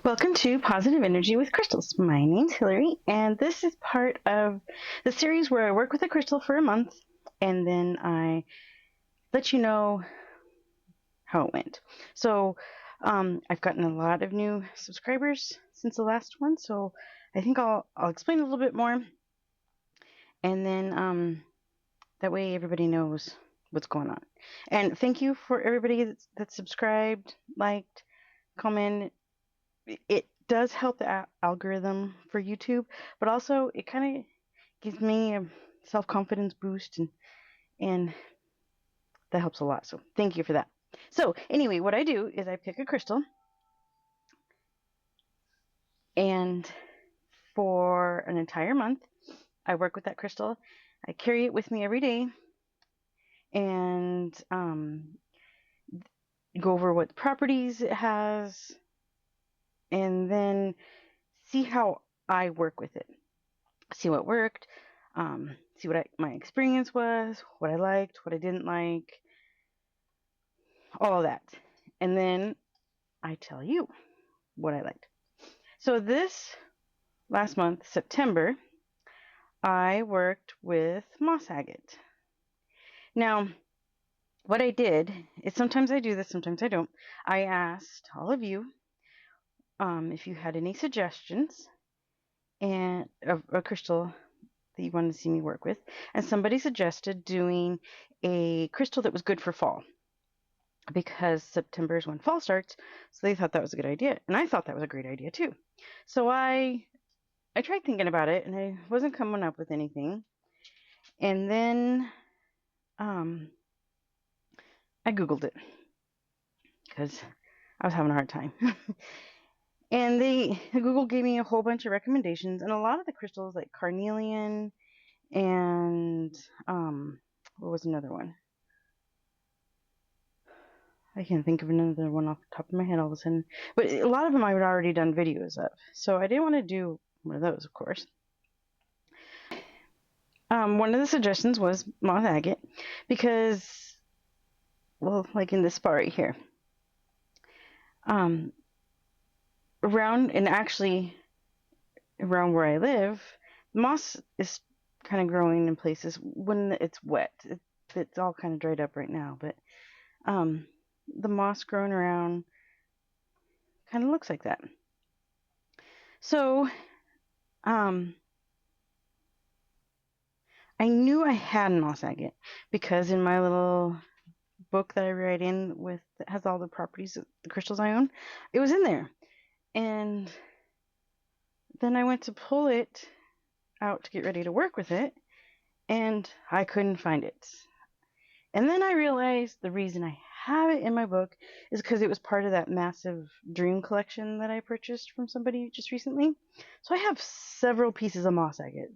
Welcome to Positive Energy with Crystals. My name's Hillary, and this is part of the series where I work with a crystal for a month, and then I let you know how it went. So, I've gotten a lot of new subscribers since the last one, so I think I'll explain a little bit more, and then that way everybody knows what's going on. And thank you for everybody that's subscribed, liked, commented. It does help the algorithm for YouTube, but also it kind of gives me a self-confidence boost, and that helps a lot. So thank you for that. So anyway, what I do is I pick a crystal, and for an entire month, I work with that crystal. I carry it with me every day, and go over what properties it has, and then see how I work with it. See what worked, see what my experience was, what I liked, what I didn't like, all of that. And then I tell you what I liked. So this last month, September, I worked with Moss Agate. Now, what I did is sometimes I do this, sometimes I don't. I asked all of you if you had any suggestions and of a crystal that you wanted to see me work with, and somebody suggested doing a crystal that was good for fall because September is when fall starts, so they thought that was a good idea, and I thought that was a great idea too. So I tried thinking about it, and I wasn't coming up with anything, and then I Googled it because I was having a hard time. And Google gave me a whole bunch of recommendations, and a lot of the crystals like carnelian and what was another one? I can't think of another one off the top of my head all of a sudden. But a lot of them I had already done videos of, so I didn't want to do one of those, of course. One of the suggestions was Moss Agate because, well, like in this spot right here, around and actually around where I live, moss is kind of growing in places when it's wet. It's all kind of dried up right now, but the moss growing around kind of looks like that. So I knew I had Moss Agate because in my little book that I write in with that has all the properties of the crystals I own, it was in there. And then I went to pull it out to get ready to work with it, and I couldn't find it. And then I realized the reason I have it in my book is because it was part of that massive dream collection that I purchased from somebody just recently. So I have several pieces of Moss Agate.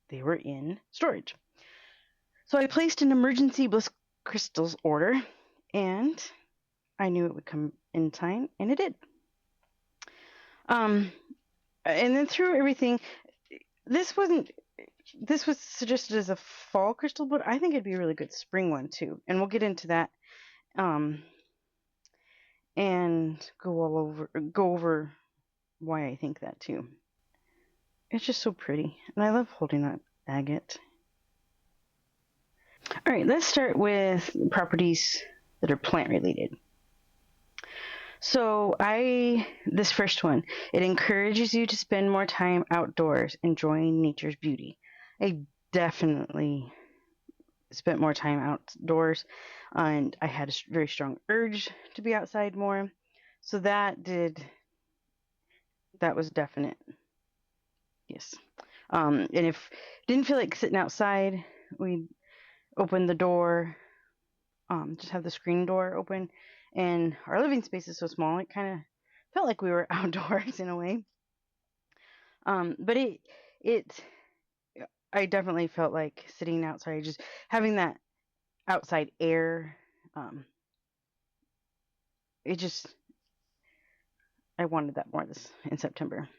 They were in storage. So I placed an emergency bliss crystals order, and I knew it would come in time, and it did. And then through everything, this was suggested as a fall crystal, but I think it'd be a really good spring one too. And we'll get into that, and go over why I think that too. It's just so pretty, and I love holding that agate. All right, let's start with properties that are plant related. So this first one, it encourages you to spend more time outdoors enjoying nature's beauty. I definitely spent more time outdoors, and I had a very strong urge to be outside more. So that was definite. Yes. And if didn't feel like sitting outside, we'd open the door, just have the screen door open, and our living space is so small, it kind of felt like we were outdoors in a way. But I definitely felt like sitting outside, just having that outside air. I wanted that more in September.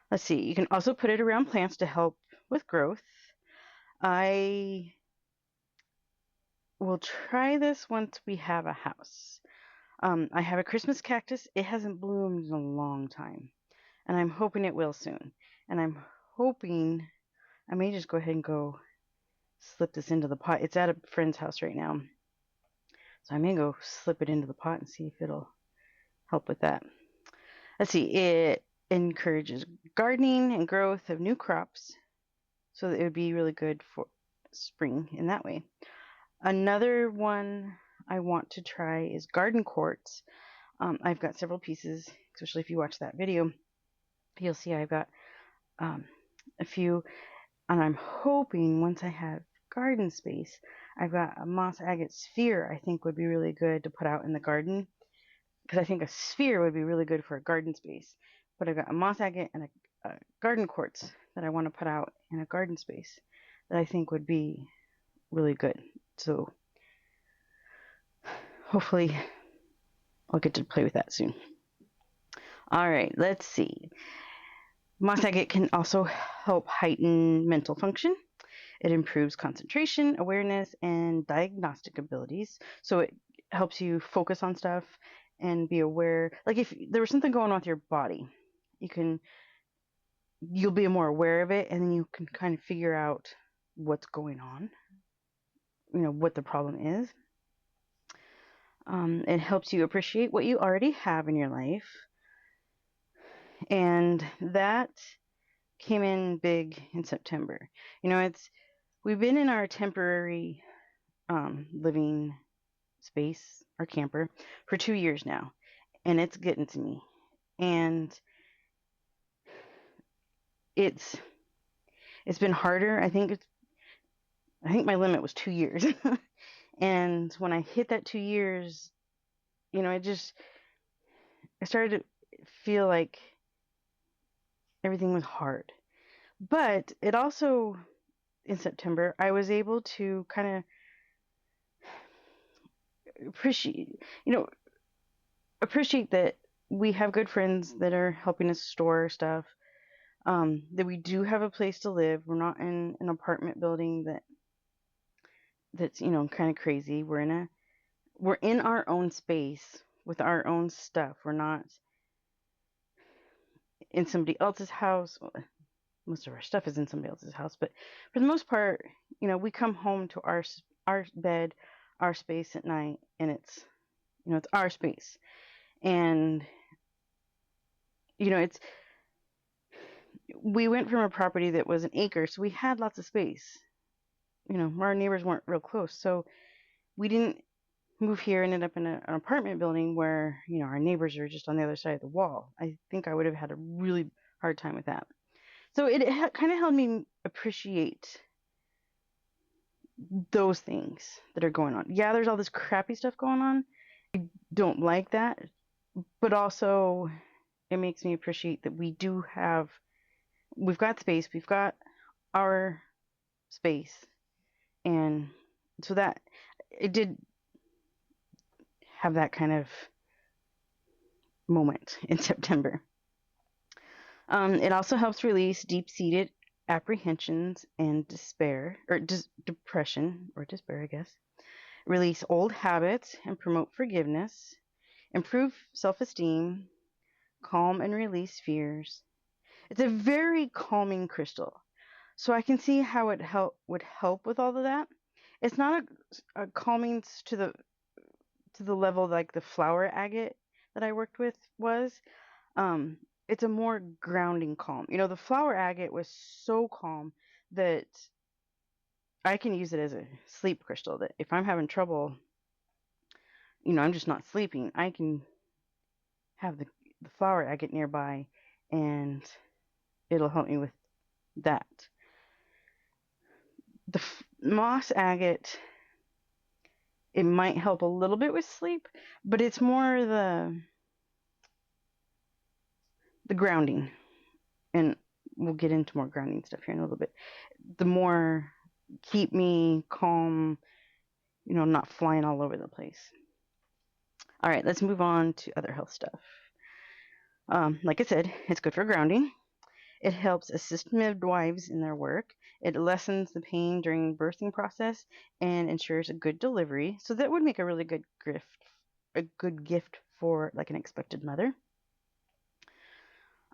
Let's see, you can also put it around plants to help with growth. I will try this once we have a house. I have a Christmas cactus. It hasn't bloomed in a long time, and I'm hoping it will soon. And I'm hoping I may just go ahead and go slip this into the pot. It's at a friend's house right now, so I may go slip it into the pot and see if it'll help with that. Let's see. It encourages gardening and growth of new crops, so that it would be really good for spring in that way. Another one I want to try is garden quartz. I've got several pieces, especially if you watch that video. You'll see I've got a few, and I'm hoping once I have garden space, I've got a Moss Agate sphere I think would be really good to put out in the garden, because I think a sphere would be really good for a garden space. But I've got a Moss Agate and a garden quartz that I want to put out in a garden space that I think would be really good. So hopefully I'll get to play with that soon. All right, let's see. Moss Agate can also help heighten mental function. It improves concentration, awareness, and diagnostic abilities. So it helps you focus on stuff and be aware. Like if there was something going on with your body, you'll be more aware of it, and then you can kind of figure out what's going on, what the problem is. It helps you appreciate what you already have in your life. And that came in big in September. We've been in our temporary living space, our camper, for 2 years now, and it's getting to me. And it's been harder. I think my limit was 2 years. And when I hit that 2 years, I started to feel like everything was hard. But it also, in September, I was able to kind of appreciate that we have good friends that are helping us store stuff, that we do have a place to live. We're not in an apartment building that's kind of crazy. We're in our own space with our own stuff. We're not in somebody else's house. Most of our stuff is in somebody else's house, but for the most part, we come home to our bed, our space at night, and it's our space. And we went from a property that was an acre, so we had lots of space. Our neighbors weren't real close, so we didn't move here and end up in an apartment building where our neighbors are just on the other side of the wall. I think I would have had a really hard time with that. So it kind of helped me appreciate those things that are going on. Yeah, there's all this crappy stuff going on. I don't like that, but also it makes me appreciate that we've got space, we've got our space, and so that it did have that kind of moment in September. It also helps release deep-seated apprehensions and despair, or depression, or despair, I guess. Release old habits and promote forgiveness. Improve self-esteem. Calm and release fears. It's a very calming crystal. So I can see how it would help with all of that. It's not a calming to the level like the flower agate that I worked with was. It's a more grounding calm. The flower agate was so calm that I can use it as a sleep crystal, that if I'm having trouble, I'm just not sleeping, I can have the flower agate nearby and it'll help me with that. The moss agate, it might help a little bit with sleep, but it's more the grounding, and we'll get into more grounding stuff here in a little bit. The more keep me calm, not flying all over the place. All right, let's move on to other health stuff. Like I said, it's good for grounding. It helps assist midwives in their work. It lessens the pain during birthing process and ensures a good delivery. So that would make a really good gift a good gift for like an expected mother.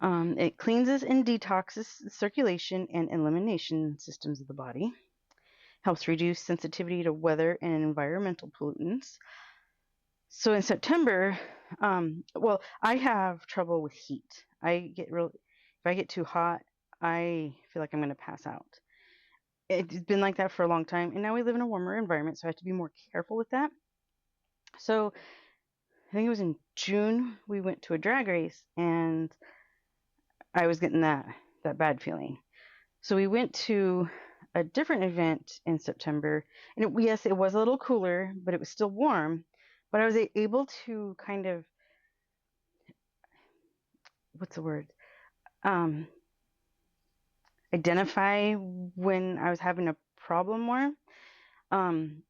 It cleanses and detoxes the circulation and elimination systems of the body. Helps reduce sensitivity to weather and environmental pollutants. So in September, well, I have trouble with heat. If I get too hot, I feel like I'm going to pass out. It's been like that for a long time, and now we live in a warmer environment, so I have to be more careful with that. So I think it was in June we went to a drag race, and I was getting that bad feeling. So we went to a different event in September, and yes, it was a little cooler, but it was still warm. But I was able to kind of, what's the word? Um, Identify when I was having a problem more. Um,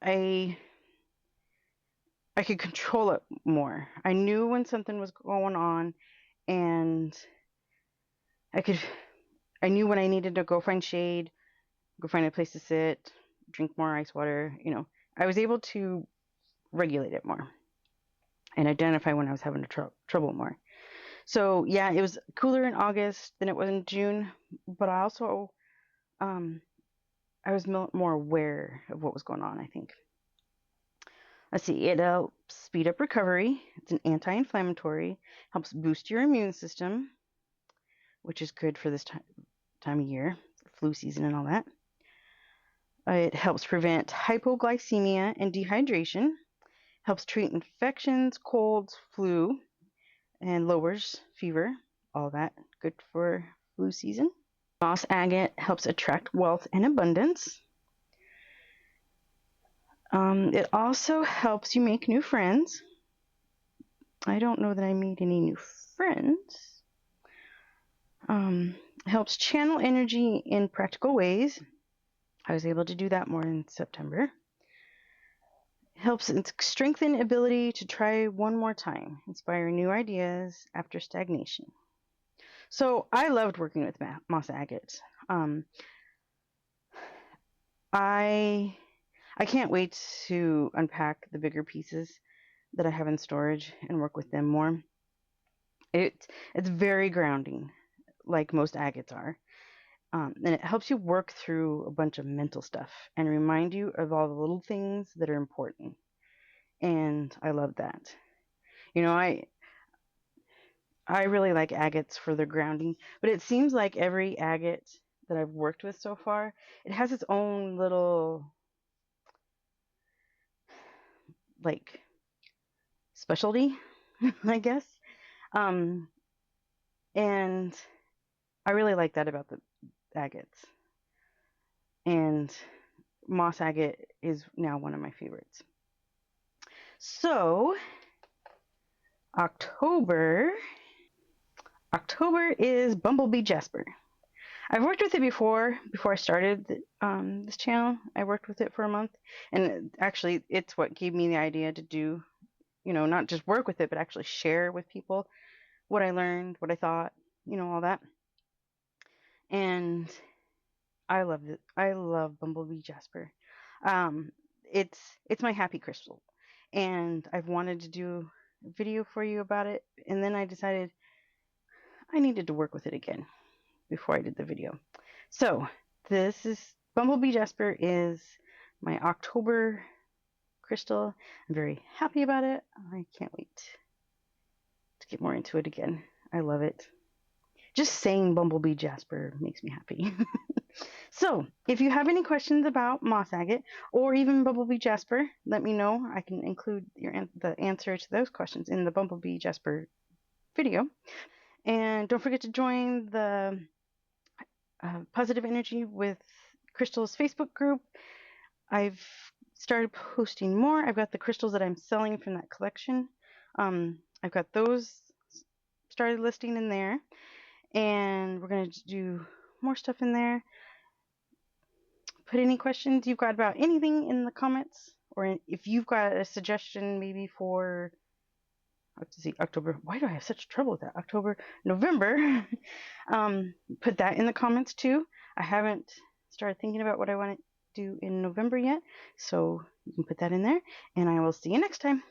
I I could control it more. I knew when something was going on, and I could I knew when I needed to go find shade, go find a place to sit, drink more ice water. I was able to regulate it more and identify when I was having trouble more. So yeah, it was cooler in August than it was in June, but I also I was more aware of what was going on, I think. Let's see, it helps speed up recovery. It's an anti-inflammatory, helps boost your immune system, which is good for this time of year, flu season and all that. It helps prevent hypoglycemia and dehydration, helps treat infections, colds, flu, and lowers fever. All that good for flu season. Moss Agate helps attract wealth and abundance. It also helps you make new friends. I don't know that I made any new friends. Helps channel energy in practical ways. I was able to do that more in September. Helps strengthen ability to try one more time, inspire new ideas after stagnation. So I loved working with Moss Agate. I can't wait to unpack the bigger pieces that I have in storage and work with them more. It's very grounding, like most agates are. And it helps you work through a bunch of mental stuff and remind you of all the little things that are important. And I love that. I really like agates for their grounding, but it seems like every agate that I've worked with so far, it has its own little like specialty, I guess. Um, and I really like that about the agates. And Moss Agate is now one of my favorites. So October is Bumblebee Jasper. I've worked with it before I started this channel. I worked with it for a month, and actually it's what gave me the idea to do, not just work with it, but actually share with people what I learned, what I thought, all that. And I loved it. I love Bumblebee Jasper. It's my happy crystal, and I've wanted to do a video for you about it, and then I decided I needed to work with it again before I did the video. So this is Bumblebee Jasper is my October crystal. I'm very happy about it. I can't wait to get more into it again. I love it. Just saying Bumblebee Jasper makes me happy. So if you have any questions about Moss Agate or even Bumblebee Jasper, let me know. I can include the answer to those questions in the Bumblebee Jasper video. And don't forget to join the Positive Energy with Crystals Facebook group. I've started posting more. I've got the crystals that I'm selling from that collection. I've got those started listing in there, and we're going to do more stuff in there. Put any questions you've got about anything in the comments, or if you've got a suggestion maybe for October. Why do I have such trouble with that? October, November. Put that in the comments too. I haven't started thinking about what I want due in November yet. So you can put that in there, and I will see you next time.